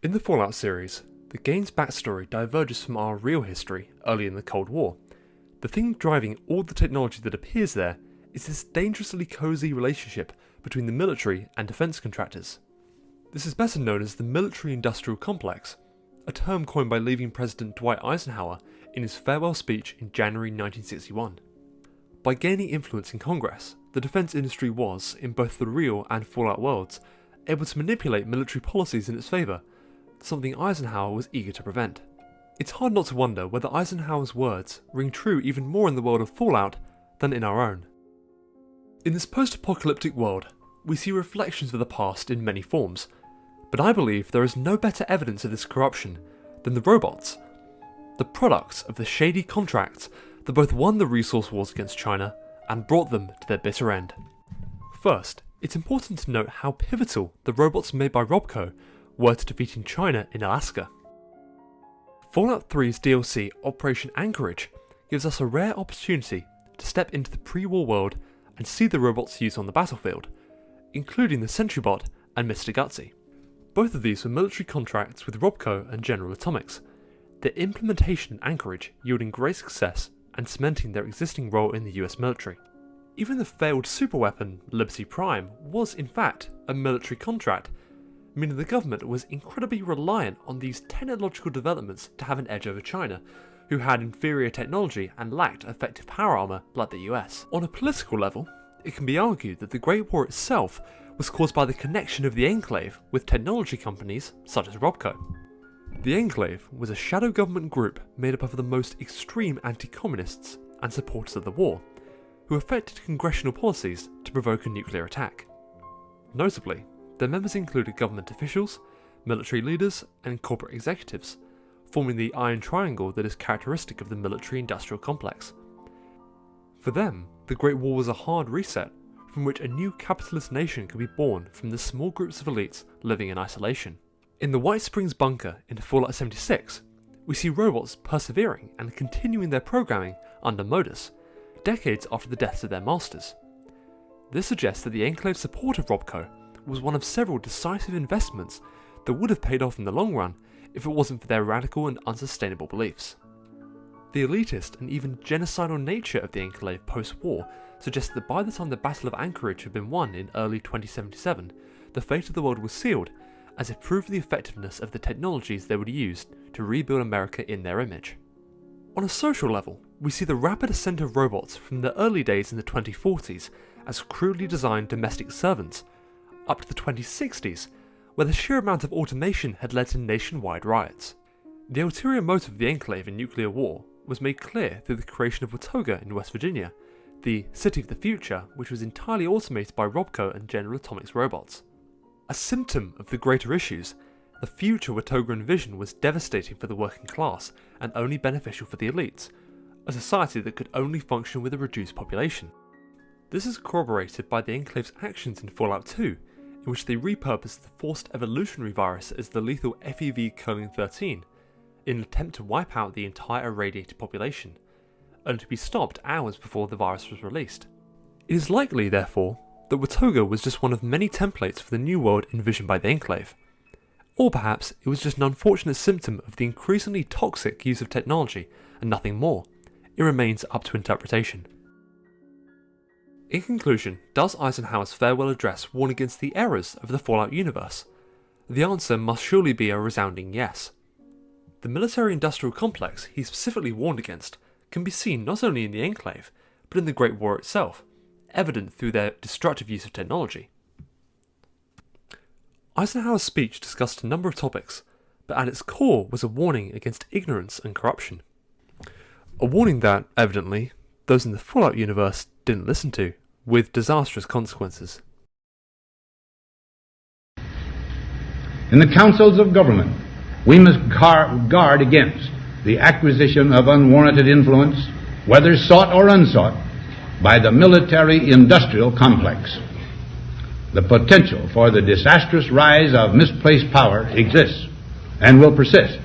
In the Fallout series, the game's backstory diverges from our real history early in the Cold War. The thing driving all the technology that appears there is this dangerously cozy relationship between the military and defense contractors. This is better known as the military-industrial complex, a term coined by leaving President Dwight Eisenhower in his farewell speech in January 1961. By gaining influence in Congress, the defense industry was, in both the real and Fallout worlds, able to manipulate military policies in its favour, something Eisenhower was eager to prevent. It's hard not to wonder whether Eisenhower's words ring true even more in the world of Fallout than in our own. In this post-apocalyptic world, we see reflections of the past in many forms, but I believe there is no better evidence of this corruption than the robots, the products of the shady contracts that both won the resource wars against China and brought them to their bitter end. First, it's important to note how pivotal the robots made by Robco were to defeating China in Alaska. Fallout 3's DLC Operation Anchorage gives us a rare opportunity to step into the pre-war world and see the robots used on the battlefield, including the SentryBot and Mr. Gutsy. Both of these were military contracts with Robco and General Atomics, their implementation in Anchorage yielding great success and cementing their existing role in the US military. Even the failed superweapon Liberty Prime was in fact a military contract, meaning the government was incredibly reliant on these technological developments to have an edge over China, who had inferior technology and lacked effective power armour like the US. On a political level, it can be argued that the Great War itself was caused by the connection of the Enclave with technology companies such as Robco. The Enclave was a shadow government group made up of the most extreme anti-communists and supporters of the war, who affected congressional policies to provoke a nuclear attack. Notably, their members included government officials, military leaders, and corporate executives, forming the iron triangle that is characteristic of the military-industrial complex. For them, the Great War was a hard reset from which a new capitalist nation could be born from the small groups of elites living in isolation. In the White Springs bunker in Fallout 76, we see robots persevering and continuing their programming under Modus, decades after the deaths of their masters. This suggests that the Enclave's support of Robco was one of several decisive investments that would have paid off in the long run if it wasn't for their radical and unsustainable beliefs. The elitist and even genocidal nature of the Enclave post-war suggests that by the time the Battle of Anchorage had been won in early 2077, the fate of the world was sealed, as it proved the effectiveness of the technologies they would use to rebuild America in their image. On a social level, we see the rapid ascent of robots from the early days in the 2040s as crudely designed domestic servants, up to the 2060s, where the sheer amount of automation had led to nationwide riots. The ulterior motive of the Enclave in nuclear war was made clear through the creation of Watoga in West Virginia, the City of the Future, which was entirely automated by Robco and General Atomics robots. A symptom of the greater issues, the future Watoga envisioned was devastating for the working class and only beneficial for the elites, a society that could only function with a reduced population. This is corroborated by the Enclave's actions in Fallout 2, in which they repurposed the forced evolutionary virus as the lethal FEV-13 in an attempt to wipe out the entire irradiated population, only to be stopped hours before the virus was released. It is likely, therefore, that Watoga was just one of many templates for the new world envisioned by the Enclave. Or perhaps it was just an unfortunate symptom of the increasingly toxic use of technology and nothing more. It remains up to interpretation. In conclusion, does Eisenhower's farewell address warn against the errors of the Fallout universe? The answer must surely be a resounding yes. The military-industrial complex he specifically warned against can be seen not only in the Enclave, but in the Great War itself, evident through their destructive use of technology. Eisenhower's speech discussed a number of topics, but at its core was a warning against ignorance and corruption. A warning that, evidently, those in the Fallout universe didn't listen to, with disastrous consequences. In the councils of government, we must guard against the acquisition of unwarranted influence, whether sought or unsought, by the military-industrial complex. The potential for the disastrous rise of misplaced power exists and will persist